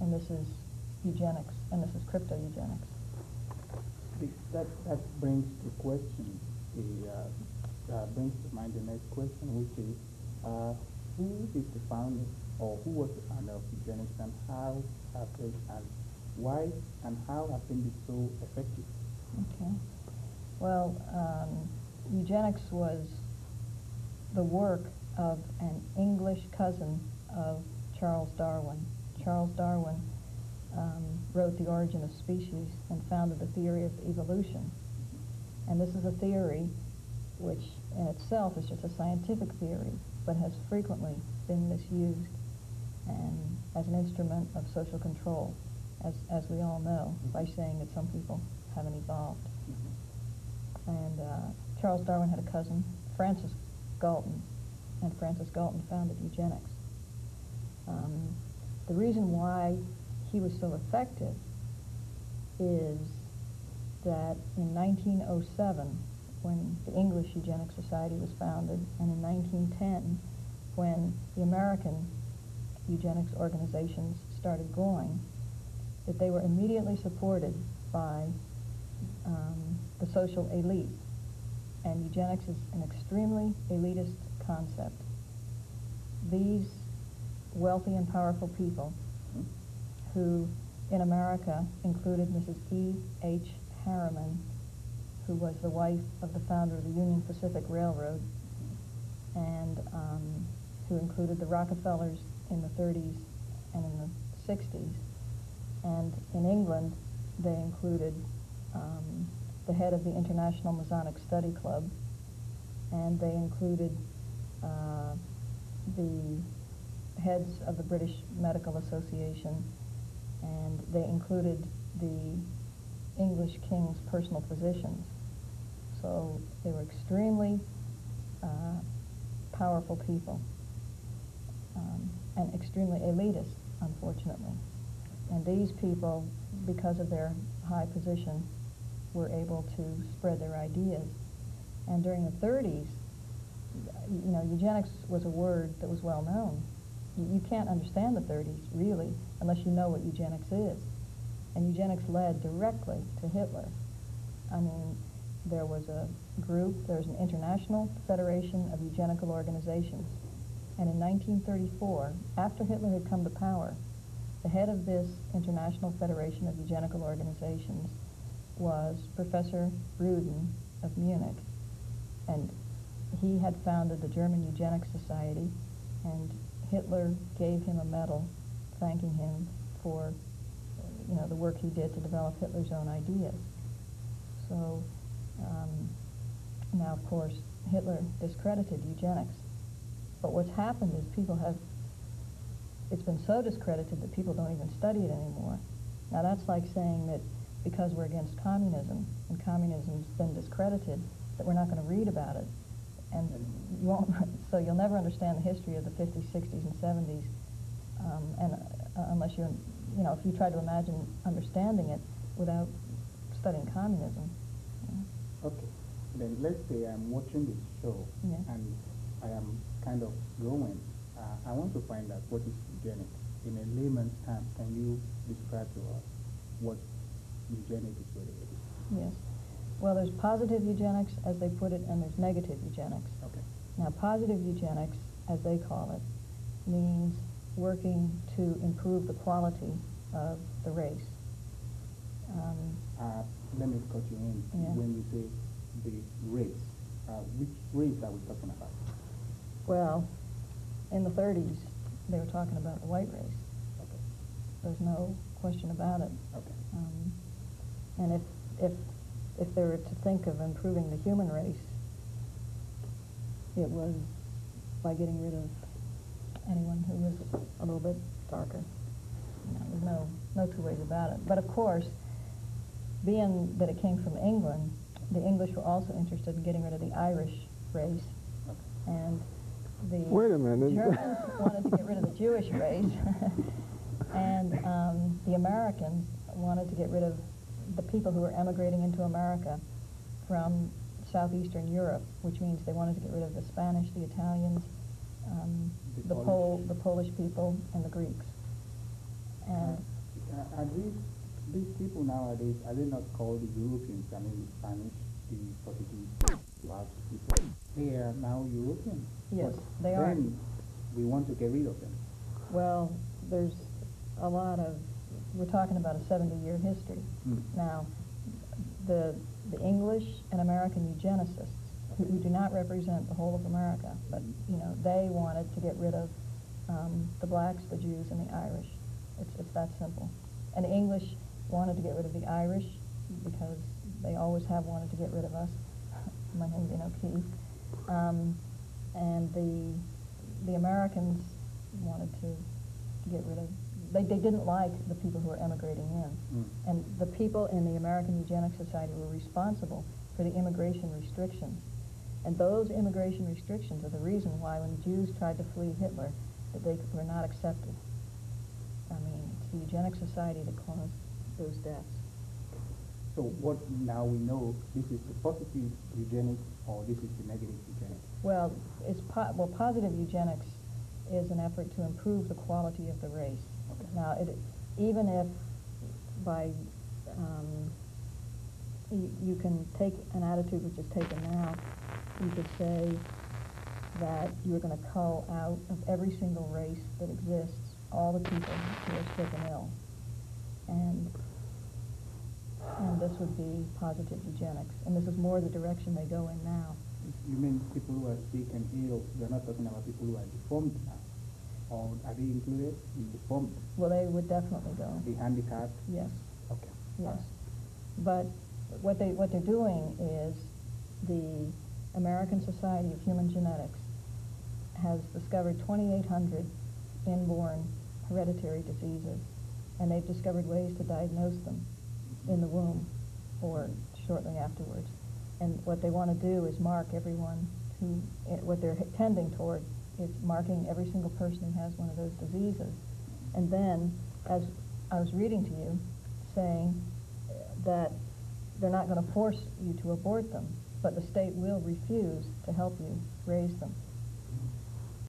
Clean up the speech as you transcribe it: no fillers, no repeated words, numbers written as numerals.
and this is eugenics, and this is crypto-eugenics. That brings to question, brings to mind the next question, which is, who is the founder, or who was the founder of eugenics, and how have they, and why, and how have they been so effective? Okay. Well, eugenics was the work of an English cousin of Charles Darwin. Charles Darwin wrote The Origin of Species and founded the theory of evolution. And this is a theory which in itself is just a scientific theory, but has frequently been misused and as an instrument of social control, as we all know, by saying that some people haven't evolved. And Charles Darwin had a cousin, Francis Galton, and Francis Galton founded eugenics. The reason why he was so effective is that in 1907, when the English Eugenics Society was founded, and in 1910, when the American eugenics organizations started going, that they were immediately supported by the social elite. And eugenics is an extremely elitist concept. These wealthy and powerful people, who in America included Mrs. E.H. Harriman, who was the wife of the founder of the Union Pacific Railroad, and who included the Rockefellers in the 30s and in the 60s. And in England, they included the head of the International Masonic Study Club, and they included the heads of the British Medical Association, and they included the English king's personal physicians. So they were extremely powerful people, and extremely elitist, unfortunately. And these people, because of their high position, were able to spread their ideas. And during the 30s, you know, eugenics was a word that was well known. You can't understand the 30s, really, unless you know what eugenics is. And eugenics led directly to Hitler. I mean, there was a group, there was an International Federation of Eugenical Organizations. And in 1934, after Hitler had come to power, the head of this International Federation of Eugenical Organizations was Professor Ruden of Munich. And he had founded the German Eugenics Society, and Hitler gave him a medal thanking him for, you know, the work he did to develop Hitler's own ideas. So now, of course, Hitler discredited eugenics. But what's happened is it's been so discredited that people don't even study it anymore. Now that's like saying that because we're against communism, and communism's been discredited, that we're not going to read about it. And you won't, so you'll never understand the history of the 50s, 60s, and 70s, unless you know, if you try to imagine understanding it without studying communism. Yeah. Okay, then let's say I'm watching this show, yeah, and I am kind of going. I want to find out what is eugenics. In a layman's term, can you describe to us what eugenics is really? Yes. Well, there's positive eugenics, as they put it, and there's negative eugenics. Okay. Now, positive eugenics, as they call it, means working to improve the quality of the race. Let me cut you in. Yeah. When you say the race, which race are we talking about? Well, in the 30s, they were talking about the white race. Okay. There's no question about it. Okay. And if they were to think of improving the human race, it was by getting rid of anyone who was a little bit darker. You know, there's no two ways about it. But of course, being that it came from England, the English were also interested in getting rid of the Irish race. Okay. And the Wait a minute. Germans wanted to get rid of the Jewish race. And the Americans wanted to get rid of the people who were emigrating into America from southeastern Europe, which means they wanted to get rid of the Spanish, the Italians, the Polish people, and the Greeks. And Are these people nowadays, are they not called the Europeans? I mean, the Spanish, the Portuguese, Welsh people. They are now Europeans. Yes, But they are. then we want to get rid of them. Well, there's a lot of, we're talking about a 70-year history. Now, the English and American eugenicists, who do not represent the whole of America, but, you know, they wanted to get rid of the blacks, the Jews, and the Irish. It's that simple. And the English wanted to get rid of the Irish because they always have wanted to get rid of us. My name's Keith. And the Americans wanted to get rid of, they didn't like the people who were emigrating in. And the people in the American Eugenics Society were responsible for the immigration restrictions. And those immigration restrictions are the reason why when the Jews tried to flee Hitler, that they were not accepted. I mean, it's the Eugenics Society that caused those deaths. So what now we know, this is the positive eugenics or this is the negative eugenics? Well, positive eugenics is an effort to improve the quality of the race. Okay. Now, even if by you can take an attitude which is taken now, you could say that you're going to cull out of every single race that exists all the people who are sick and ill. And this would be positive eugenics. And this is more the direction they go in now. You mean people who are sick and ill? You're not talking about people who are deformed now? Or are they included in deformed? Well, they would definitely go. The handicapped? Yes. Okay. Yes. But what they're doing is the American Society of Human Genetics has discovered 2,800 inborn hereditary diseases, and they've discovered ways to diagnose them in the womb or shortly afterwards. And what they want to do is mark everyone who, what they're tending toward is marking every single person who has one of those diseases. And then, as I was reading to you, saying that they're not going to force you to abort them, but the state will refuse to help you raise them.